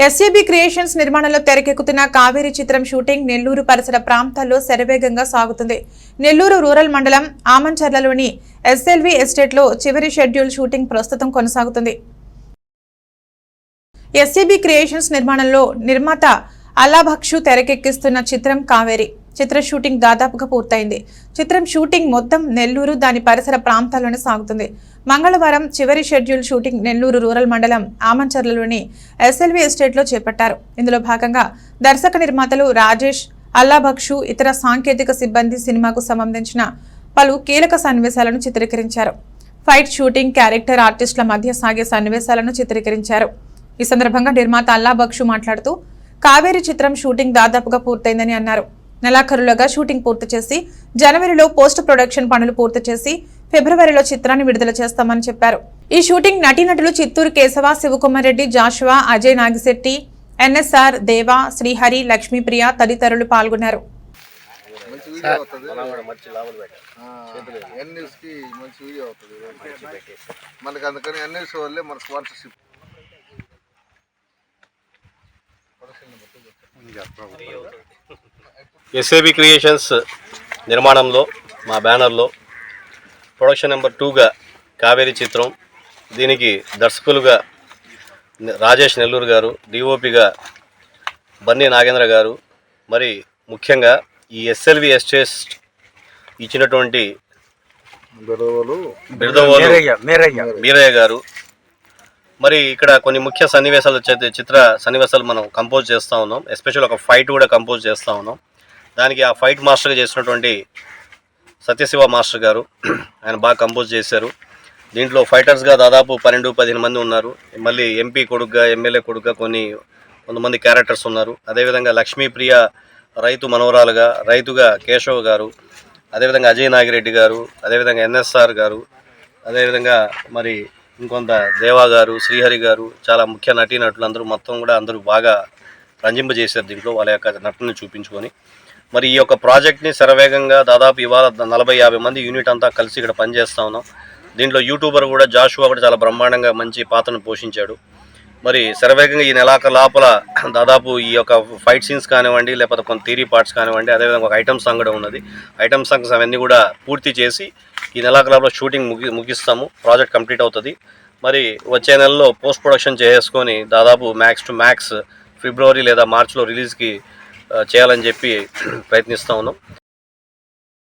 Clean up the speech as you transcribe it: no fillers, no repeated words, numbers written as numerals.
SAB creations నిర్మాణంలో తెరకెక్కుతున్న కావేరి చిత్రం షూటింగ్ నెల్లూరు పరిసర ప్రాంతాల్లో శరవేగంగా సాగుతుంది. నెల్లూరు రూరల్ మండలం ఆమంచర్లలోని ఎస్ఎల్వి ఎస్టేట్లో చివరి షెడ్యూల్ షూటింగ్ ప్రస్తుతం కొనసాగుతుంది. ఎస్ఏబి క్రియేషన్స్ నిర్మాణంలో నిర్మాత అల్లాభక్షు తెరకెక్కిస్తున్న చిత్రం కావేరి చిత్ర షూటింగ్ దాదాపుగా పూర్తయింది. చిత్రం షూటింగ్ మొత్తం నెల్లూరు దాని పరిసర ప్రాంతాల్లోనే సాగుతుంది. మంగళవారం చివరి షెడ్యూల్ షూటింగ్ నెల్లూరు రూరల్ మండలం ఆమంచర్లలోని ఎస్ఎల్వి ఎస్టేట్లో చేపట్టారు. ఇందులో భాగంగా దర్శక నిర్మాతలు రాజేష్, అల్లాభక్షు, ఇతర సాంకేతిక సిబ్బంది సినిమాకు సంబంధించిన పలు కీలక సన్నివేశాలను చిత్రీకరించారు. ఫైట్ షూటింగ్, క్యారెక్టర్ ఆర్టిస్టుల మధ్య సాగే సన్నివేశాలను చిత్రీకరించారు. ఈ సందర్భంగా నిర్మాత అల్లాభక్షు మాట్లాడుతూ కావేరి చిత్రం షూటింగ్ దాదాపుగా పూర్తయిందని అన్నారు. నెలాఖరులుగా షూటింగ్ పూర్తి చేసి జనవరిలో పోస్ట్ ప్రొడక్షన్ పనులు పూర్తి చేసి ఫిబ్రవరిలో చిత్రాన్ని విడుదల చేస్తామని చెప్పారు. ఈ షూటింగ్ నటీనటులు చిత్తూరు కేశవ, శివకుమార్ రెడ్డి, జాషువా, అజయ్ నాగిశెట్టి, ఎన్ఎస్ఆర్, దేవా, శ్రీహరి, లక్ష్మీప్రియ తదితరులు పాల్గొన్నారు. ఎస్ఏబి క్రియేషన్స్ నిర్మాణంలో మా బ్యానర్లో ప్రొడక్షన్ నెంబర్ 2గా కావేరి చిత్రం, దీనికి దర్శకులుగా రాజేష్ నెల్లూరు గారు, డిఓపిగా బన్నీ నాగేంద్ర గారు, మరి ముఖ్యంగా ఈ ఎస్ఎల్వి ఎస్టేట్స్ ఇచ్చినటువంటి మీరయ్య గారు. మరి ఇక్కడ కొన్ని ముఖ్య సన్నివేశాలు చిత్ర సన్నివేశాలు మనం కంపోజ్ చేస్తూ ఉన్నాం. ఎస్పెషల్ ఒక ఫైట్ కూడా కంపోజ్ చేస్తూ ఉన్నాం. దానికి ఆ ఫైట్ మాస్టర్గా చేసినటువంటి సత్యశివ మాస్టర్ గారు, ఆయన బాగా కంపోజ్ చేశారు. దీంట్లో ఫైటర్స్గా దాదాపు 12-15 మంది ఉన్నారు. మళ్ళీ ఎంపీ కొడుకుగా, ఎమ్మెల్యే కొడుకుగా కొంతమంది క్యారెక్టర్స్ ఉన్నారు. అదేవిధంగా లక్ష్మీప్రియ రైతు మనవరాలుగా, రైతుగా కేశవ్ గారు, అదేవిధంగా అజయ్ నాగిరెడ్డి గారు, అదేవిధంగా ఎన్ఎస్ఆర్ గారు, అదేవిధంగా మరి ఇంకొంత దేవా గారు, శ్రీహరి గారు, చాలా ముఖ్య నటీనటులు అందరూ మొత్తం కూడా అందరూ బాగా రంజింపజేశారు దీంట్లో వాళ్ళ యొక్క నటుని చూపించుకొని. మరి ఈ యొక్క ప్రాజెక్ట్ని శరవేగంగా దాదాపు ఇవాళ 40-50 మంది యూనిట్ అంతా కలిసి ఇక్కడ పనిచేస్తూ ఉన్నాం. దీంట్లో యూట్యూబర్ కూడా జాషువా కూడా చాలా బ్రహ్మాండంగా మంచి పాత్రను పోషించాడు. మరి శరవేగంగా ఈ నెలాఖరు లోపల దాదాపు ఈ యొక్క ఫైట్ సీన్స్ కానివ్వండి, లేకపోతే కొంత థియరీ పార్ట్స్ కానివ్వండి, అదేవిధంగా ఒక ఐటమ్ సాంగ్ కూడా ఉన్నది. ఐటమ్ సాంగ్స్ అవన్నీ కూడా పూర్తి చేసి ఈ నెలాఖరు లోపల షూటింగ్ ముగిస్తాము. ప్రాజెక్ట్ కంప్లీట్ అవుతుంది. మరి వచ్చే నెలలో పోస్ట్ ప్రొడక్షన్ చేసుకొని దాదాపు మ్యాక్స్ టు మ్యాక్స్ ఫిబ్రవరి లేదా మార్చిలో రిలీజ్కి చేయాలని చెప్పి ప్రయత్నిస్తూ ఉన్నాం.